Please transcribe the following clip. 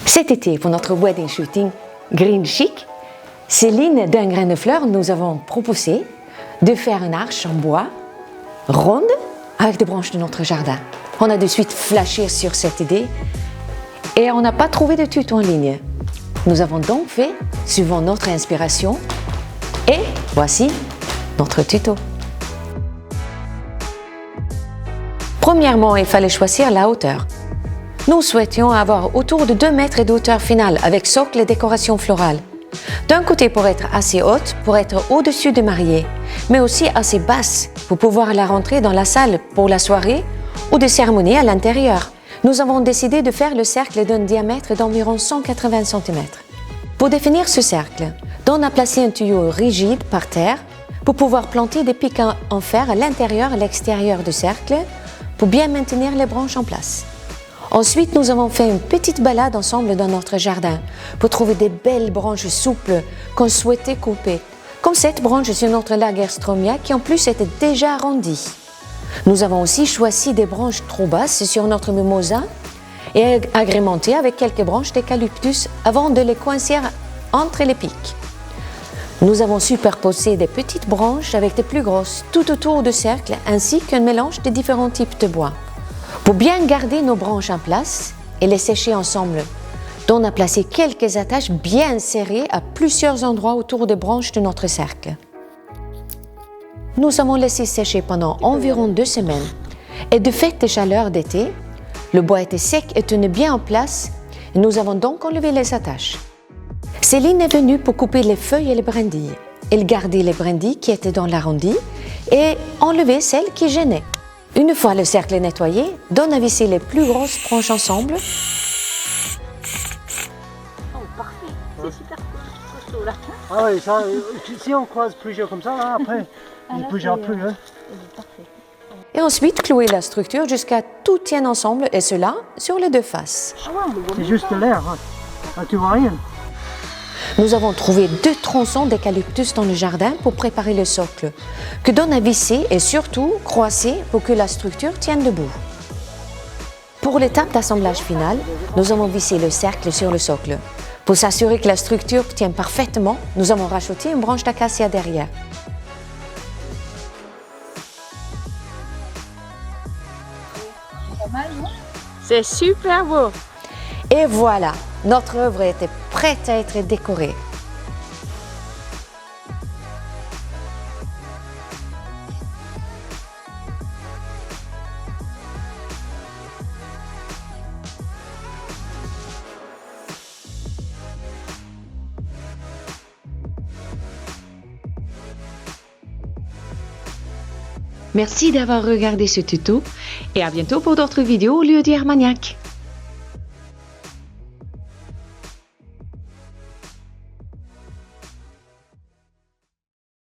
Cet été, pour notre wedding shooting Green Chic, Céline d'un grain de fleur nous avons proposé de faire une arche en bois ronde avec des branches de notre jardin. On a de suite flashé sur cette idée et on n'a pas trouvé de tuto en ligne. Nous avons donc fait suivant notre inspiration et voici notre tuto. Premièrement, il fallait choisir la hauteur. Nous souhaitions avoir autour de 2 mètres de hauteur finale avec socle et décoration florale. D'un côté pour être assez haute, pour être au-dessus de mariée, mais aussi assez basse pour pouvoir la rentrer dans la salle pour la soirée ou de cérémonie à l'intérieur. Nous avons décidé de faire le cercle d'un diamètre d'environ 180 cm. Pour définir ce cercle, Don a placé un tuyau rigide par terre pour pouvoir planter des pics en fer à l'intérieur et à l'extérieur du cercle pour bien maintenir les branches en place. Ensuite, nous avons fait une petite balade ensemble dans notre jardin pour trouver des belles branches souples qu'on souhaitait couper, comme cette branche sur notre Lagerstromia qui en plus était déjà arrondie. Nous avons aussi choisi des branches trop basses sur notre mimosa et agrémentées avec quelques branches d'eucalyptus avant de les coincer entre les pics. Nous avons superposé des petites branches avec des plus grosses tout autour du cercle ainsi qu'un mélange de différents types de bois. Pour bien garder nos branches en place et les sécher ensemble, on a placé quelques attaches bien serrées à plusieurs endroits autour des branches de notre cercle. Nous avons laissé sécher pendant environ 2 semaines et de fait de chaleur d'été, le bois était sec et tenait bien en place et nous avons donc enlevé les attaches. Céline est venue pour couper les feuilles et les brindilles. Elle gardait les brindilles qui étaient dans l'arrondi et enlevait celles qui gênaient. Une fois le cercle nettoyé, Don a vissé les plus grosses branches ensemble. Oh, parfait, c'est super costaud là. Ah oui, ça, si on croise plusieurs comme ça, là, après, il ne bougera plus. Hein. Et ensuite, clouer la structure jusqu'à tout tienne ensemble, et cela sur les 2 faces. C'est juste l'air, hein. Ah, tu vois rien. Nous avons trouvé 2 tronçons d'eucalyptus dans le jardin pour préparer le socle, que Don a vissé et surtout croisé pour que la structure tienne debout. Pour l'étape d'assemblage finale, nous avons vissé le cercle sur le socle. Pour s'assurer que la structure tient parfaitement, nous avons rajouté une branche d'acacia derrière. C'est super beau. Et voilà, notre œuvre était prête à être décorée. Merci d'avoir regardé ce tuto et à bientôt pour d'autres vidéos au lieu d'Armagnac.